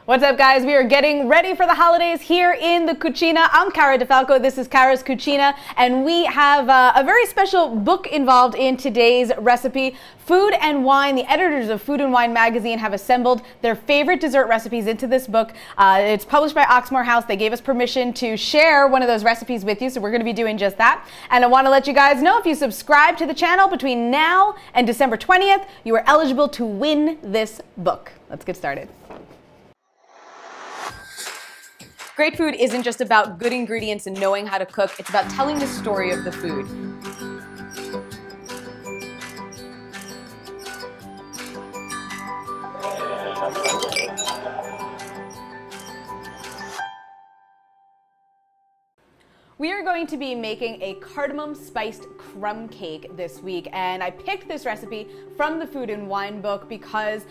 What's up, guys? We are getting ready for the holidays here in the Cucina. I'm Cara Di Falco. This is Cara's Cucina, and we have a very special book involved in today's recipe. Food and Wine, the editors of Food and Wine magazine, have assembled their favorite dessert recipes into this book. It's published by Oxmoor House. They gave us permission to share one of those recipes with you, so we're going to be doing just that. And I want to let you guys know, if you subscribe to the channel between now and December 20th, you are eligible to win this book. Let's get started. Great food isn't just about good ingredients and knowing how to cook. It's about telling the story of the food. We are going to be making a cardamom spiced crumb cake this week, and I picked this recipe from the Food and Wine book because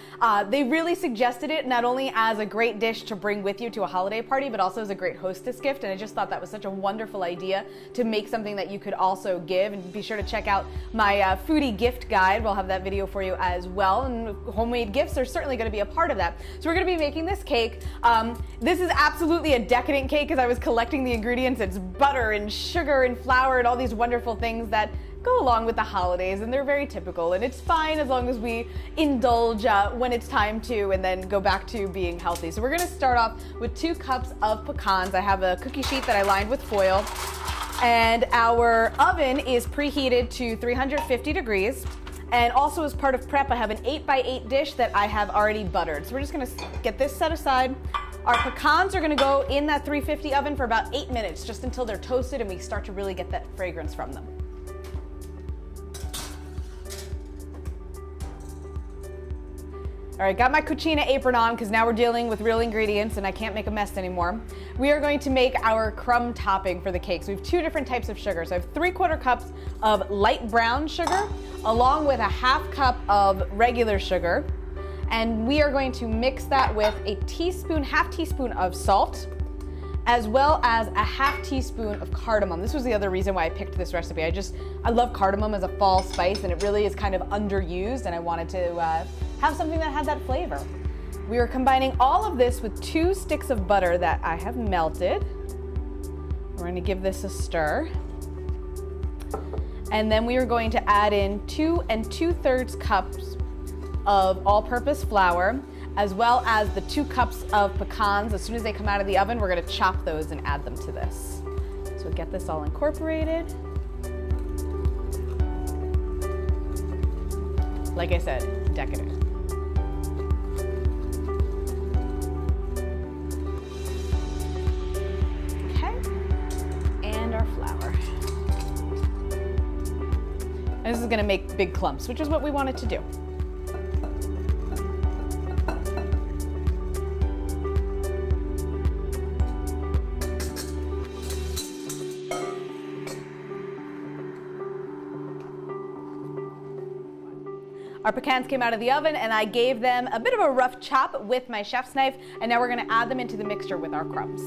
they really suggested it not only as a great dish to bring with you to a holiday party, but also as a great hostess gift, and I just thought that was such a wonderful idea to make something that you could also give. And be sure to check out my foodie gift guide. We'll have that video for you as well, and homemade gifts are certainly going to be a part of that. So we're going to be making this cake. This is absolutely a decadent cake because I was collecting the ingredients. It's butter and sugar and flour and all these wonderful things that go along with the holidays, and they're very typical, and it's fine as long as we indulge when it's time to, and then go back to being healthy. So we're going to start off with 2 cups of pecans. I have a cookie sheet that I lined with foil, and our oven is preheated to 350 degrees. And also, as part of prep, I have an 8x8 dish that I have already buttered. So we're just going to get this set aside. Our pecans are going to go in that 350 oven for about 8 minutes, just until they're toasted and we start to really get that fragrance from them. All right, got my Cucina apron on because now we're dealing with real ingredients and I can't make a mess anymore. We are going to make our crumb topping for the cake. So we have 2 different types of sugar. So I have 3/4 cups of light brown sugar along with a 1/2 cup of regular sugar. And we are going to mix that with a half teaspoon of salt, as well as a 1/2 teaspoon of cardamom. This was the other reason why I picked this recipe. I love cardamom as a fall spice, and it really is kind of underused, and I wanted to have something that had that flavor. We are combining all of this with 2 sticks of butter that I have melted. We're going to give this a stir. And then we are going to add in 2 2/3 cups of all-purpose flour, as well as the 2 cups of pecans. As soon as they come out of the oven, we're going to chop those and add them to this. So get this all incorporated. Like I said, decadent. Okay, and our flour. And this is going to make big clumps, which is what we wanted to do. Our pecans came out of the oven and I gave them a bit of a rough chop with my chef's knife, and now we're going to add them into the mixture with our crumbs.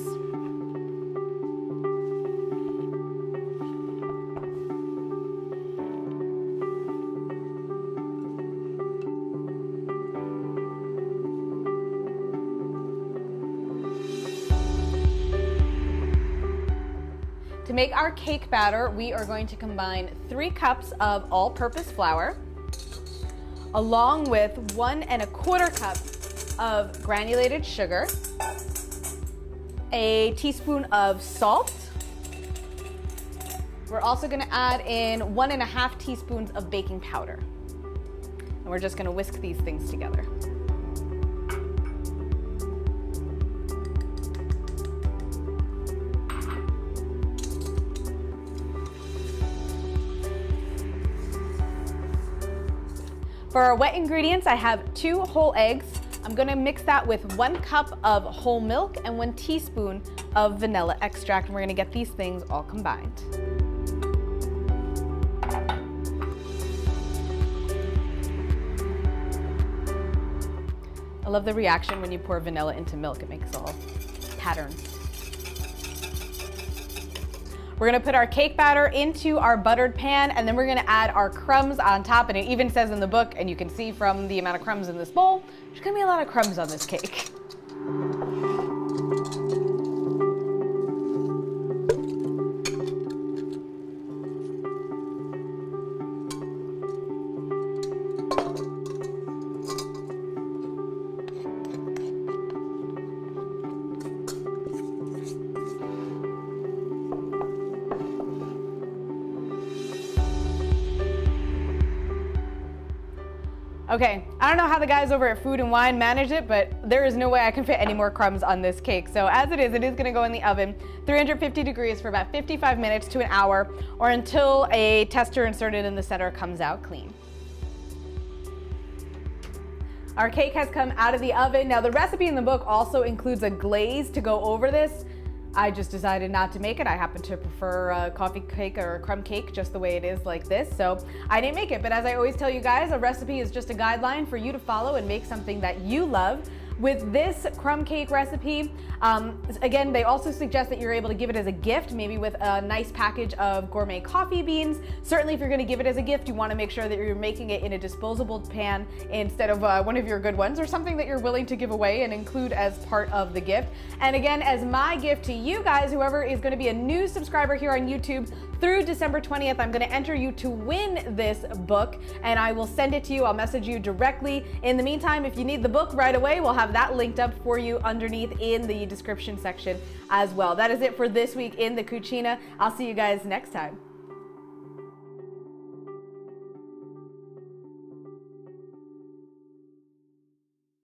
To make our cake batter, we are going to combine 3 cups of all-purpose flour, along with 1 1/4 cup of granulated sugar, a teaspoon of salt. We're also going to add in 1 1/2 teaspoons of baking powder. And we're just going to whisk these things together. For our wet ingredients, I have 2 whole eggs. I'm going to mix that with 1 cup of whole milk and 1 teaspoon of vanilla extract, and we're going to get these things all combined. I love the reaction when you pour vanilla into milk. It makes all patterns. We're gonna put our cake batter into our buttered pan, and then we're gonna add our crumbs on top. And it even says in the book, and you can see from the amount of crumbs in this bowl, there's gonna be a lot of crumbs on this cake. Okay, I don't know how the guys over at Food and Wine manage it, but there is no way I can fit any more crumbs on this cake. So as it is gonna go in the oven, 350 degrees for about 55 minutes to an hour, or until a tester inserted in the center comes out clean. Our cake has come out of the oven. Now the recipe in the book also includes a glaze to go over this. I just decided not to make it. I happen to prefer a coffee cake or a crumb cake just the way it is like this, so I didn't make it. But as I always tell you guys, a recipe is just a guideline for you to follow and make something that you love. With this crumb cake recipe, again, they also suggest that you're able to give it as a gift, maybe with a nice package of gourmet coffee beans. Certainly if you're gonna give it as a gift, you wanna make sure that you're making it in a disposable pan instead of one of your good ones, or something that you're willing to give away and include as part of the gift. And again, as my gift to you guys, whoever is gonna be a new subscriber here on YouTube, through December 20th, I'm gonna enter you to win this book, and I will send it to you. I'll message you directly. In the meantime, if you need the book right away, we'll have that linked up for you underneath in the description section as well. That is it for this week in the Cucina. I'll see you guys next time.